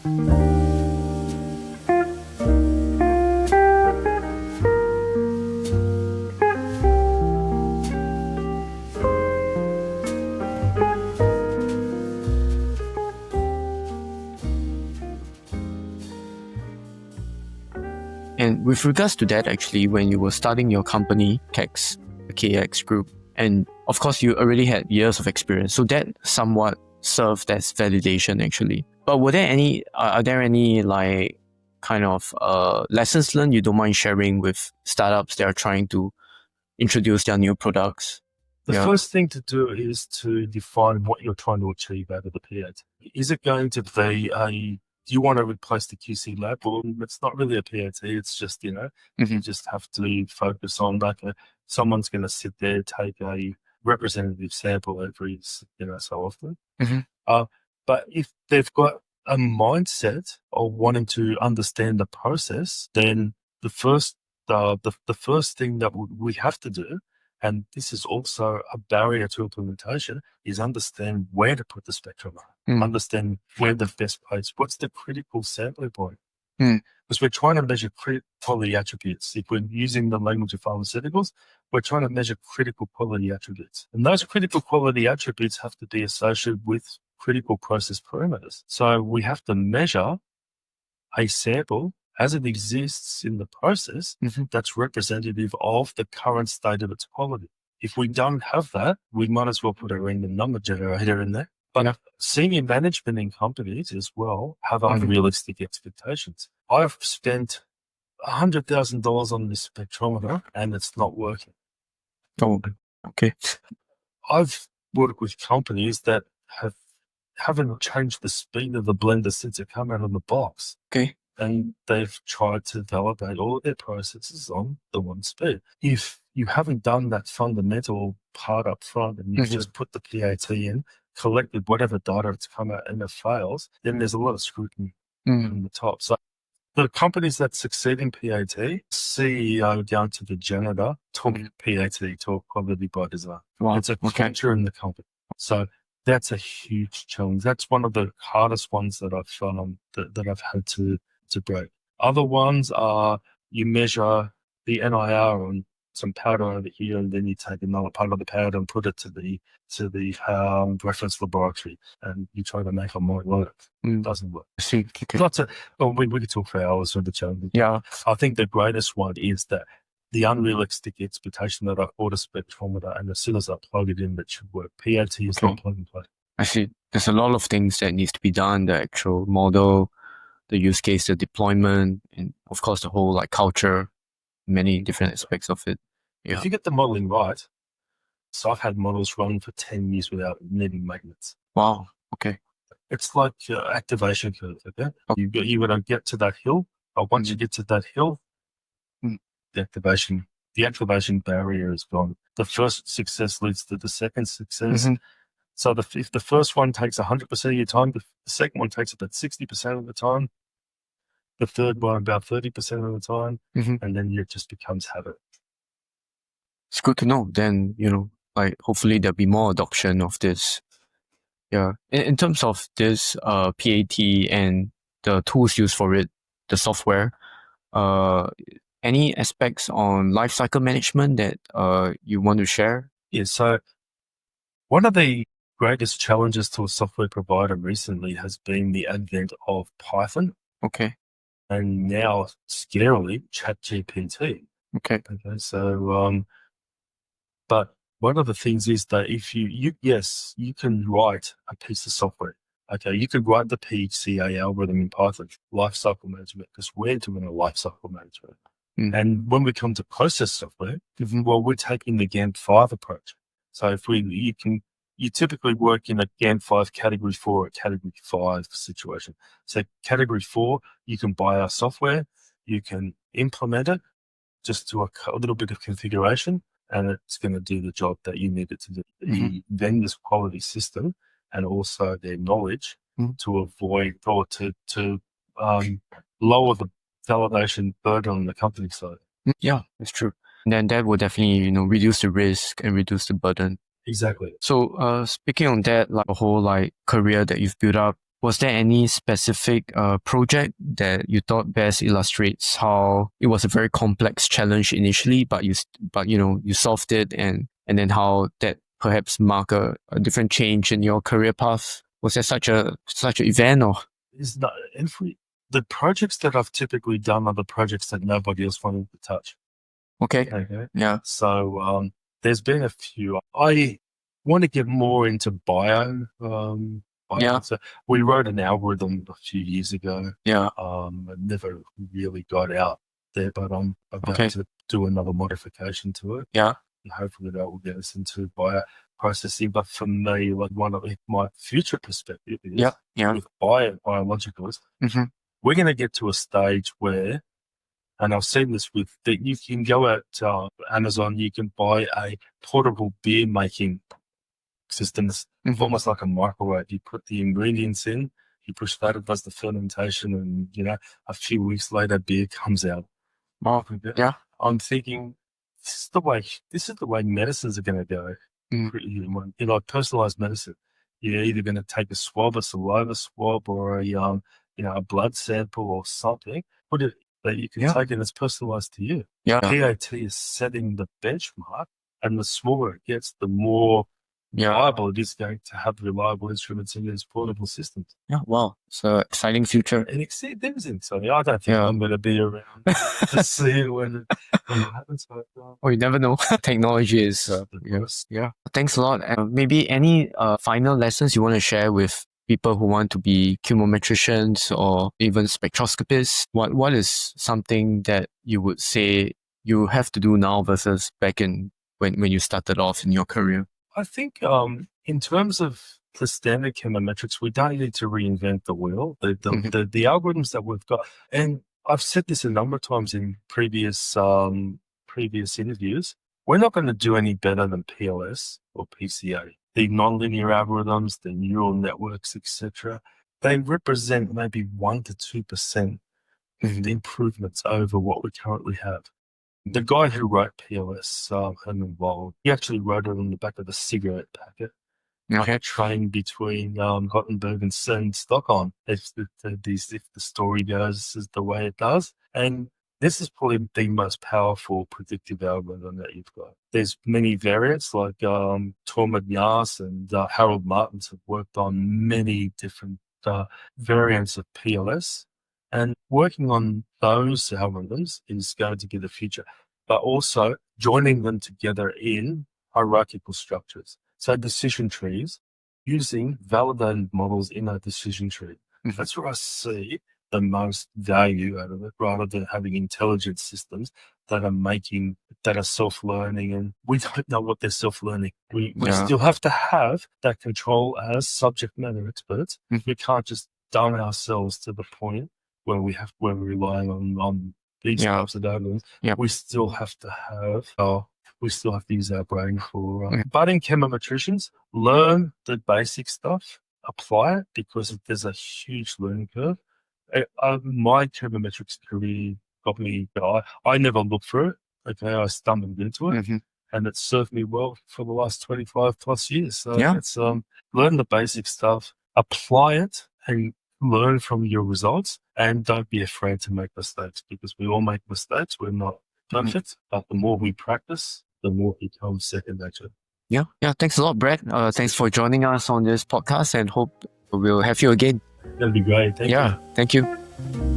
And with regards to that, actually, when you were starting your company, KEX, the KX group, and of course, you already had years of experience, so that somewhat served as validation, actually. But are there any like kind of lessons learned you don't mind sharing with startups that are trying to introduce their new products? The first thing to do is to define what you're trying to achieve out of the PAT. Is it going to be do you want to replace the QC lab? Well, it's not really a PAT. It's just, you just have to focus on someone's going to sit there, take a representative sample every, so often. But if they've got a mindset of wanting to understand the process, then the first thing that we have to do, and this is also a barrier to implementation, is understand where to put the spectrum, understand where the best place, what's the critical sampling point. Because we're trying to measure quality attributes. If we're using the language of pharmaceuticals, we're trying to measure critical quality attributes. And those critical quality attributes have to be associated with critical process parameters. So we have to measure a sample as it exists in the process that's representative of the current state of its quality. If we don't have that, we might as well put a random number generator in there. But senior management in companies as well have unrealistic expectations. I've spent $100,000 on this spectrometer and it's not working. Oh, okay. I've worked with companies that haven't changed the speed of the blender since it came out of the box. Okay. And they've tried to validate all of their processes on the one speed. If you haven't done that fundamental part up front and you just put the PAT in, collected whatever data it's come out and it fails, then there's a lot of scrutiny from the top. So the companies that succeed in PAT, CEO down to the janitor, talk PAT, talk quality by design. Wow. It's a culture in the company. So that's a huge challenge. That's one of the hardest ones that I've found that I've had to break. Other ones are you measure the NIR on some powder over here, and then you take another part of the powder and put it to the reference laboratory, and you try to make it more work. It doesn't work. I see. Okay. We could talk for hours on the challenge. Yeah. I think the greatest one is that the unrealistic expectation that I order spectrometer and as soon as I plug it in, it should work. PAT is not plug and play. I see. There's a lot of things that needs to be done, the actual model, the use case, the deployment, and of course the whole like culture, many different aspects of it. Yeah. If you get the modeling right, so I've had models run for 10 years without needing maintenance. Wow. Okay. It's like activation curve. Okay. You got to get to that hill. Once you get to that hill, the activation barrier is gone. The first success leads to the second success. So if the first one takes 100% of your time, the second one takes about 60% of the time, the third one about 30% of the time, and then it just becomes habit. It's good to know. Then, like hopefully there'll be more adoption of this. Yeah. In terms of this PAT and the tools used for it, the software, any aspects on lifecycle management that you want to share? Yeah. So one of the greatest challenges to a software provider recently has been the advent of Python. Okay. And now, scarily, ChatGPT. Okay. So, but one of the things is that if you can write a piece of software. Okay, you could write the PCA algorithm in Python, lifecycle management, because we're doing a lifecycle management. And when we come to process software, well, we're taking the GAMP5 approach. So you typically work in a GAMP5 category 4 or category 5 situation. So category 4, you can buy our software, you can implement it, just do a little bit of configuration, and it's going to do the job that you need it to do. The vendor's quality system and also their knowledge to avoid or to lower the validation burden on the company side. Yeah, that's true. And then that will definitely, reduce the risk and reduce the burden. Exactly. So speaking on that, like a whole like career that you've built up was there any specific project that you thought best illustrates how it was a very complex challenge initially, but you solved it, and then how that perhaps mark a different change in your career path? Was there such an event, or? It's not the projects that I've typically done are the projects that nobody else wanted to touch. Okay. Yeah. So there's been a few. I want to get more into bio. Yeah. So we wrote an algorithm a few years ago. Yeah. It never really got out there, but I'm about to do another modification to it. Yeah. And hopefully that will get us into bioprocessing. But for me, like one of my future perspective is with biologicals, we're going to get to a stage where, and I've seen this with, that you can go at Amazon, you can buy a portable beer making system. It's almost like a microwave. You put the ingredients in, you push that, it does the fermentation, and a few weeks later, beer comes out. Wow. Yeah. I'm thinking this is the way medicines are going to go. Personalized medicine. You're either going to take a saliva swab, or a blood sample or something. Put it that you can take, and it's personalized to you. Yeah. PAT is setting the benchmark, and the smaller it gets, the more reliable it is going to have reliable instruments in these portable systems. Yeah, wow. It's an exciting future. And it is exciting. I don't think I'm going to be around to see it when it happens. But, you never know. Technology is... yeah. Thanks a lot. Maybe any final lessons you want to share with people who want to be chemometricians or even spectroscopists? What is something that you would say you have to do now versus back in when you started off in your career? I think in terms of the standard chemometrics, we don't need to reinvent the wheel. The algorithms that we've got, and I've said this a number of times in previous interviews, we're not going to do any better than PLS or PCA. The nonlinear algorithms, the neural networks, etc., they represent maybe 1 to 2% improvements over what we currently have. The guy who wrote PLS, Herman Wald, he actually wrote it on the back of a cigarette packet. Like a train between Gothenburg and Stockholm. If the story goes, this is the way it does. And this is probably the most powerful predictive algorithm that you've got. There's many variants, like Tormod Yas and Harold Martins have worked on many different variants of PLS. And working on those algorithms is going to be the future, but also joining them together in hierarchical structures. So decision trees, using validated models in a decision tree. That's where I see the most value out of it, rather than having intelligent systems that are self-learning, and we don't know what they're self-learning. We still have to have that control as subject matter experts. We can't just dumb ourselves to the point where we're relying on these types of algorithms. We still have to use our brain for budding chemometricians. Learn the basic stuff, apply it, because there's a huge learning curve. My chemometrics career got me. I never looked for it. Okay, I stumbled into it, and it served me well for the last 25 plus years. So it's learn the basic stuff, apply it, and learn from your results, and don't be afraid to make mistakes, because we all make mistakes. We're not perfect, but the more we practice, the more it becomes second nature. Yeah. Thanks a lot, Brad. Thanks for joining us on this podcast, and hope we'll have you again. That'd be great. Thank you. Thank you.